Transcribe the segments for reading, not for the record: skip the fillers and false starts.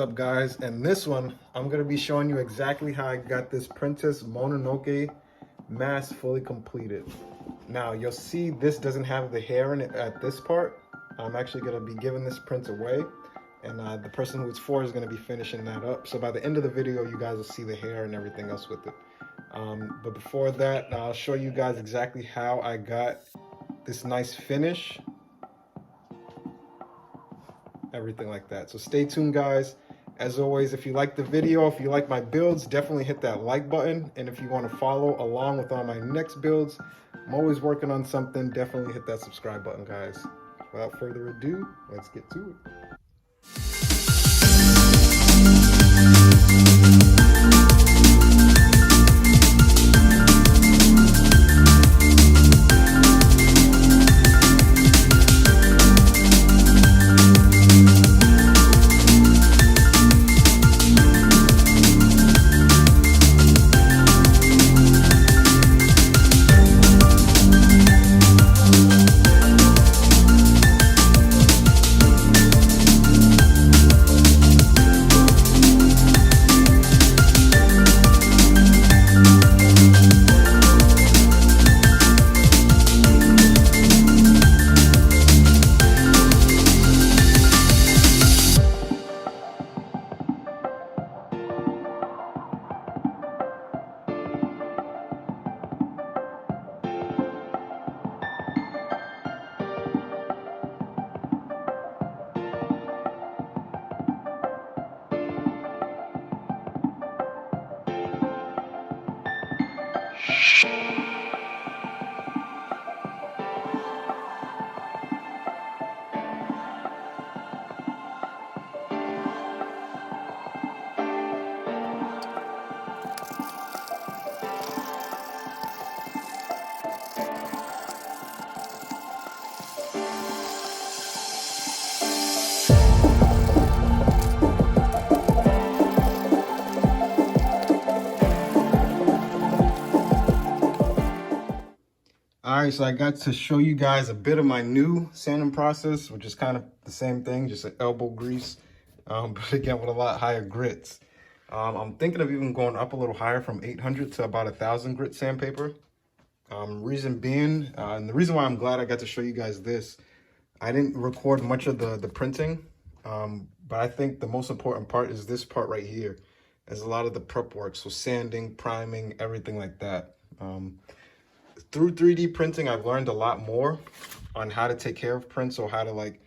up, guys? And this one, I'm going to be showing you exactly how I got this Princess Mononoke mask fully completed. Now, you'll see this doesn't have the hair in it at this part. I'm actually going to be giving this print away, and the person who it's for is going to be finishing that up. So by the end of the video, you guys will see the hair and everything else with it. But before that, I'll show you guys exactly how I got this nice finish. Everything like that. So stay tuned, guys. As always, if you like the video, if you like my builds, definitely hit that like button. And if you want to follow along with all my next builds, I'm always working on something. Definitely hit that subscribe button, guys. Without further ado, let's get to it. All right, so I got to show you guys a bit of my new sanding process, which is kind of the same thing, just an elbow grease, but again, with a lot higher grits. I'm thinking of even going up a little higher from 800 to about 1,000 grit sandpaper. Reason being, and the reason why I'm glad I got to show you guys this, I didn't record much of the printing, but I think the most important part is this part right here. There's a lot of the prep work, so sanding, priming, everything like that. Through 3D printing, I've learned a lot more on how to take care of prints, or how to like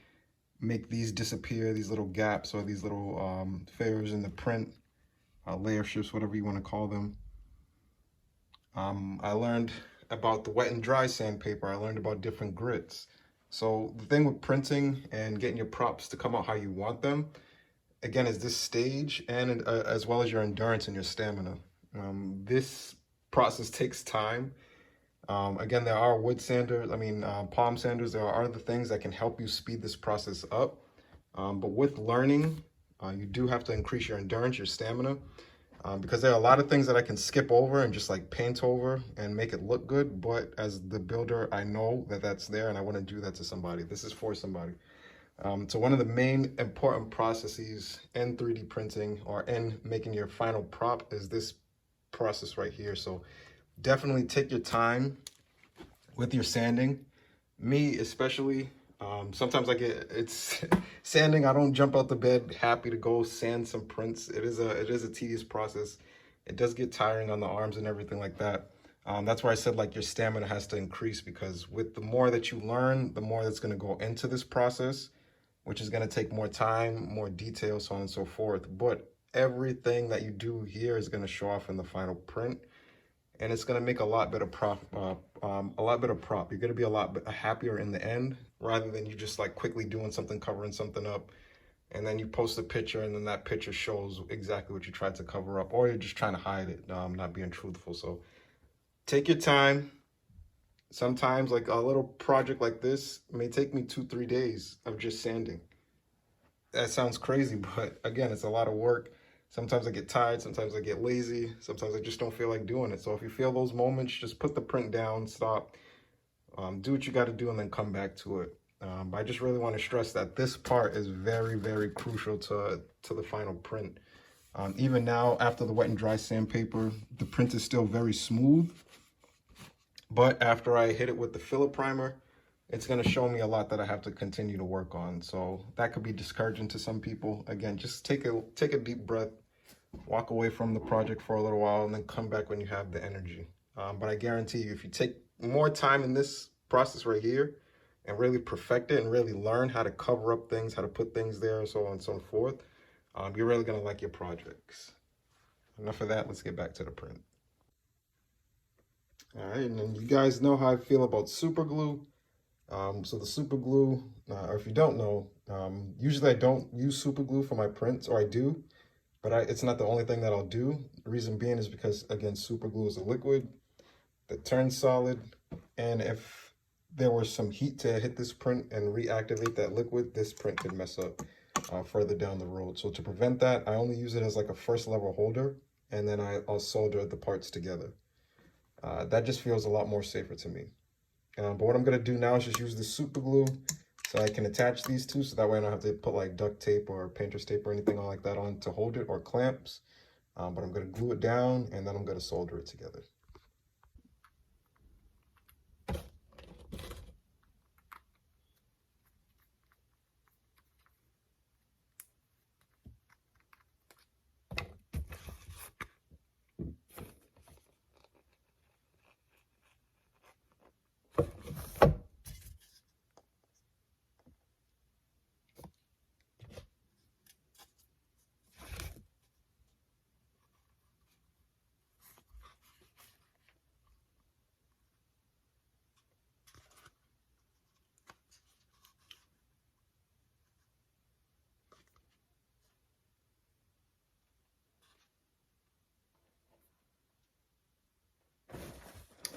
make these disappear, these little gaps or these little failures in the print, layer shifts, whatever you want to call them. I learned about the wet and dry sandpaper. I learned about different grits. So the thing with printing and getting your props to come out how you want them, again, is this stage, and as well as your endurance and your stamina. This process takes time. Again, there are wood sanders, palm sanders. There are other things that can help you speed this process up. But with learning, you do have to increase your endurance, your stamina, because there are a lot of things that I can skip over and just like paint over and make it look good. But as the builder, I know that that's there, and I want to do that to somebody. This is for somebody. So one of the main important processes in 3D printing, or in making your final prop, is this process right here. So definitely take your time with your sanding. Me especially, sometimes it's sanding. I don't jump out the bed happy to go sand some prints. It is a tedious process. It does get tiring on the arms and everything like that. That's why I said like your stamina has to increase, because with the more that you learn, the more that's going to go into this process, which is going to take more time, more detail, so on and so forth. But everything that you do here is going to show off in the final print. And it's going to make a lot better prop. You're going to be a lot happier in the end, rather than you just like quickly doing something, covering something up, and then you post a picture and then that picture shows exactly what you tried to cover up, or you're just trying to hide it, not being truthful. So take your time. Sometimes like a little project like this may take me 2-3 days of just sanding. That sounds crazy, but again, it's a lot of work. Sometimes I get tired, sometimes I get lazy, sometimes I just don't feel like doing it. So if you feel those moments, just put the print down, stop, do what you got to do, and then come back to it. But I just really want to stress that this part is very, very crucial to the final print. Even now, after the wet and dry sandpaper, the print is still very smooth. But after I hit it with the filler primer, it's going to show me a lot that I have to continue to work on. So that could be discouraging to some people. Again, just take a deep breath, walk away from the project for a little while, and then come back when you have the energy. But I guarantee you, if you take more time in this process right here and really perfect it and really learn how to cover up things, how to put things there, so on and so forth, you're really going to like your projects. Enough of that. Let's get back to the print. All right, and then you guys know how I feel about super glue. So the super glue, or if you don't know, usually I don't use super glue for my prints, or I do, but it's not the only thing that I'll do. The reason being is because, again, super glue is a liquid that turns solid, and if there was some heat to hit this print and reactivate that liquid, this print could mess up further down the road. So to prevent that, I only use it as like a first level holder, and then I'll solder the parts together. That just feels a lot more safer to me. But what I'm going to do now is just use the super glue so I can attach these two, so that way I don't have to put like duct tape or painter's tape or anything like that on to hold it, or clamps. But I'm going to glue it down, and then I'm going to solder it together.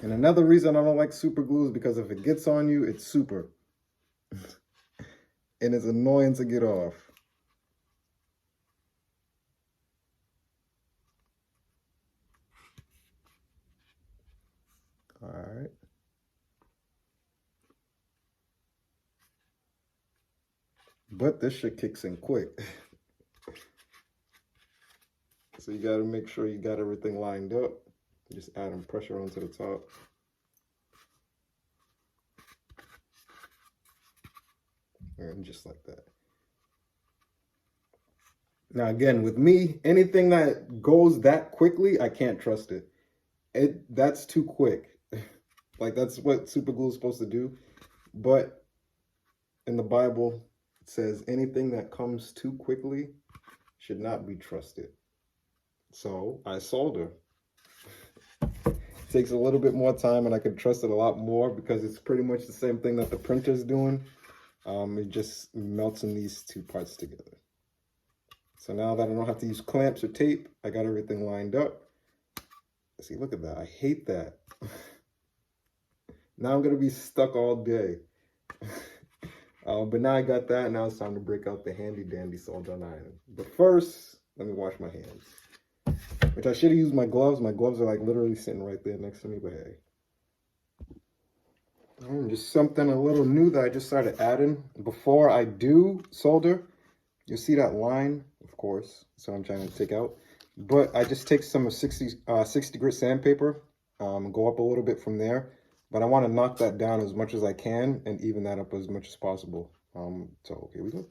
And another reason I don't like super glue is because if it gets on you, it's super. And it's annoying to get off. All right. But this shit kicks in quick. So you got to make sure you got everything lined up. Just adding pressure onto the top. And just like that. Now again, with me, anything that goes that quickly, I can't trust it. That's too quick. Like, that's what super glue is supposed to do. But in the Bible, it says anything that comes too quickly should not be trusted. So I solder. It takes a little bit more time, and I can trust it a lot more because it's pretty much the same thing that the printer's doing. It just melts in these two parts together. So now that I don't have to use clamps or tape, I got everything lined up. See, look at that. I hate that. Now I'm going to be stuck all day. But now I got that. Now it's time to break out the handy dandy soldering iron. But first, let me wash my hands. Which I should have used my gloves. My gloves are like literally sitting right there next to me, but hey. Just something a little new that I just started adding. Before I do solder, you'll see that line, of course. So I'm trying to take out. But I just take some 60 grit sandpaper, go up a little bit from there. But I want to knock that down as much as I can and even that up as much as possible. So here we go.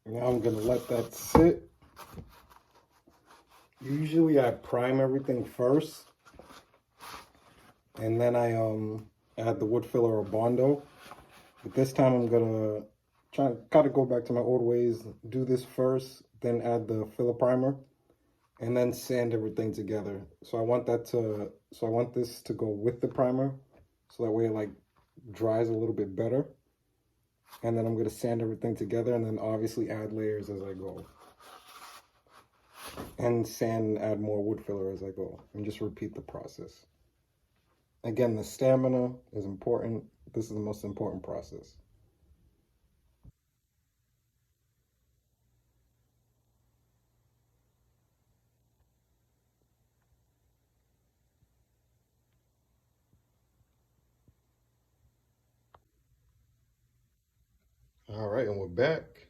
Now I'm gonna let that sit. Usually I prime everything first, and then I add the wood filler or Bondo. But this time I'm gonna try to kind of go back to my old ways, do this first, then add the filler primer, and then sand everything together. So I want this to go with the primer, so that way it like dries a little bit better. And then I'm gonna sand everything together, and then obviously add layers as I go. And sand and add more wood filler as I go, and just repeat the process. Again, the stamina is important. This is the most important process. All right, and we're back.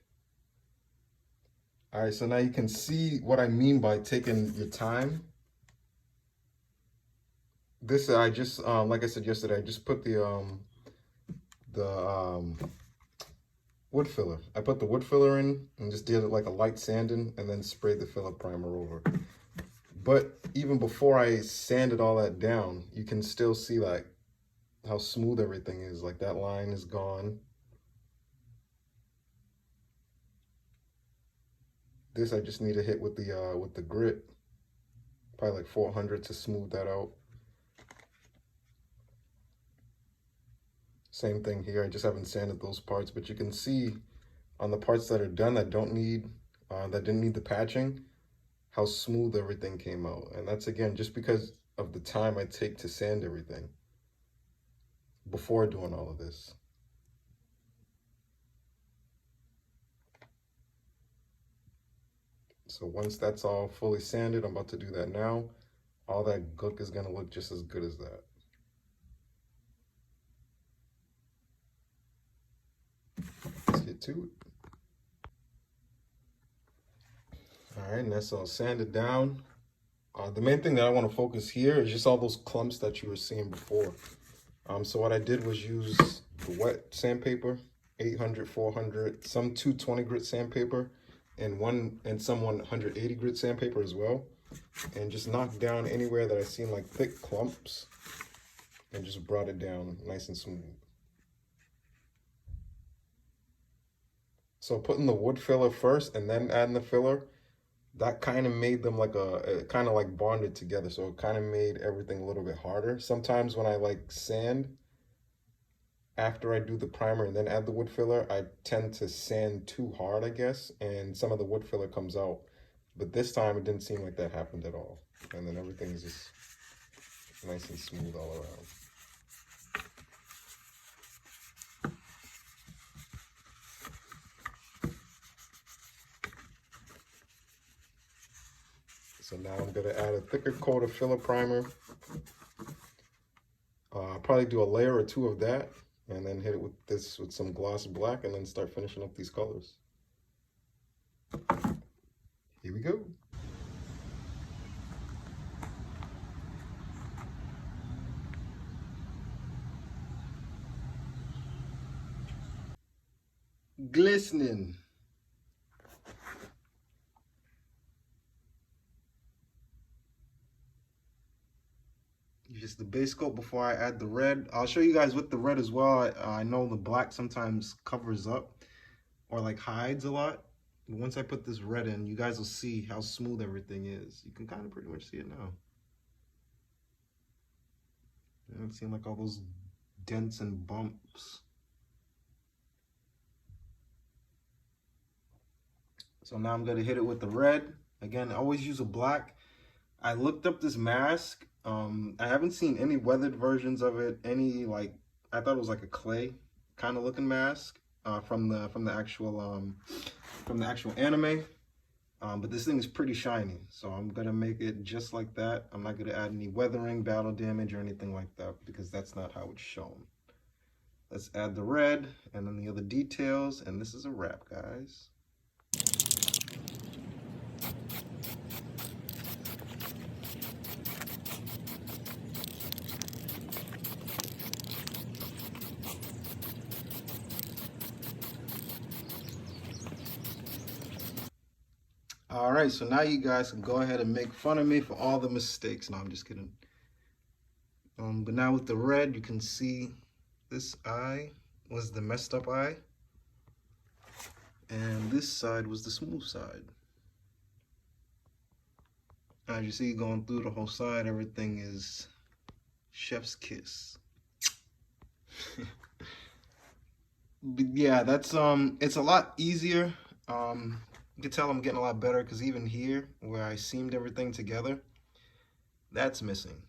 All right, so now you can see what I mean by taking your time. This I just like I said yesterday, I just put the wood filler. I put the wood filler in and just did it like a light sanding, and then sprayed the filler primer over. But even before I sanded all that down, you can still see like how smooth everything is. Like that line is gone. This I just need to hit with the grit, probably like 400 to smooth that out. Same thing here. I just haven't sanded those parts, but you can see on the parts that are done that don't need that didn't need the patching, how smooth everything came out. And that's again just because of the time I take to sand everything before doing all of this. So once that's all fully sanded, I'm about to do that now. All that gook is gonna look just as good as that. Let's get to it. All right, and that's all sanded down. The main thing that I want to focus here is just all those clumps that you were seeing before. So what I did was use the wet sandpaper, 800, 400, some 220 grit sandpaper, and some 180 grit sandpaper as well, and just knocked down anywhere that I seen like thick clumps, and just brought it down nice and smooth. So putting the wood filler first and then adding the filler, that kind of made them like it kind of like bonded together. So it kind of made everything a little bit harder. Sometimes when I like sand, after I do the primer and then add the wood filler, I tend to sand too hard, I guess, and some of the wood filler comes out. But this time it didn't seem like that happened at all. And then everything is just nice and smooth all around. So now I'm gonna add a thicker coat of filler primer. I'll probably do a layer or two of that, and then hit it with some gloss black, and then start finishing up these colors. Here we go. Glistening. Just the base coat before I add the red. I'll show you guys with the red as well. I know the black sometimes covers up or like hides a lot. But once I put this red in, you guys will see how smooth everything is. You can kind of pretty much see it now. You don't seem like all those dents and bumps. So now I'm gonna hit it with the red. Again, I always use a black. I looked up this mask. I haven't seen any weathered versions of it. Any like, I thought it was like a clay kind of looking mask from the actual anime. But this thing is pretty shiny, so I'm gonna make it just like that. I'm not gonna add any weathering, battle damage, or anything like that because that's not how it's shown. Let's add the red and then the other details, and this is a wrap, guys. All right, so now you guys can go ahead and make fun of me for all the mistakes. No, I'm just kidding. But now with the red, you can see this eye was the messed up eye, and this side was the smooth side. As you see, going through the whole side, everything is chef's kiss. But yeah, that's it's a lot easier. You can tell I'm getting a lot better because even here, where I seamed everything together, that's missing.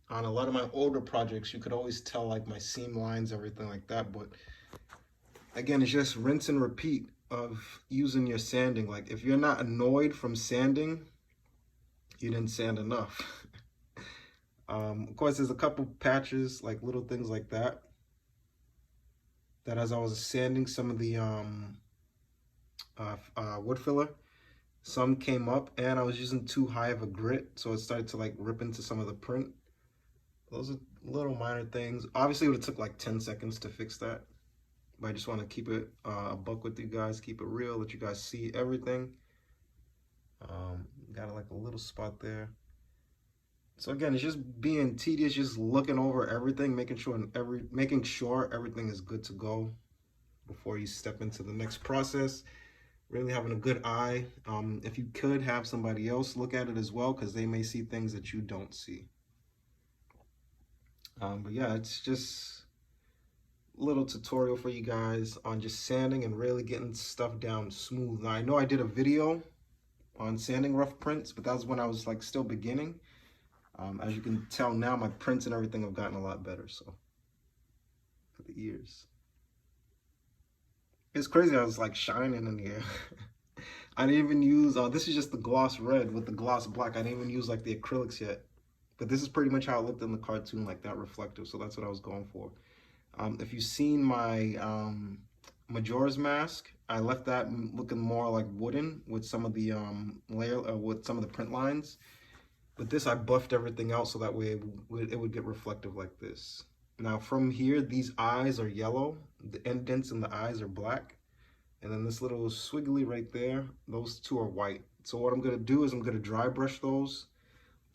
On a lot of my older projects, you could always tell like my seam lines, everything like that. But again, it's just rinse and repeat of using your sanding. Like if you're not annoyed from sanding, you didn't sand enough. Of course, there's a couple patches, like little things like that, that as I was sanding some of the wood filler, some came up and I was using too high of a grit, so it started to like rip into some of the print. Those are little minor things. Obviously, it would have took like 10 seconds to fix that, but I just want to keep it a buck with you guys, keep it real, let you guys see everything. Got like a little spot there. So again, it's just being tedious, just looking over everything, making sure everything is good to go before you step into the next process. Really having a good eye. If you could have somebody else look at it as well, because they may see things that you don't see. But yeah, it's just a little tutorial for you guys on just sanding and really getting stuff down smooth. Now, I know I did a video on sanding rough prints, but that was when I was like still beginning. As you can tell now, my prints and everything have gotten a lot better. So for the ears, it's crazy. I was like shining in here. I didn't even use, this is just the gloss red with the gloss black. I didn't even use like the acrylics yet, but this is pretty much how it looked in the cartoon, like that reflective. So that's what I was going for. If you've seen my Majora's Mask, I left that looking more like wooden with some of the with some of the print lines. But this, I buffed everything out so that way it would get reflective like this. Now from here, these eyes are yellow, the indents in the eyes are black, and then this little swiggly right there, those two are white. So what I'm gonna do is I'm gonna dry brush those.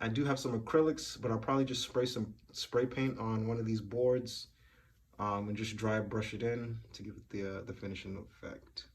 I do have some acrylics, but I'll probably just spray some spray paint on one of these boards and just dry brush it in to give it the finishing effect.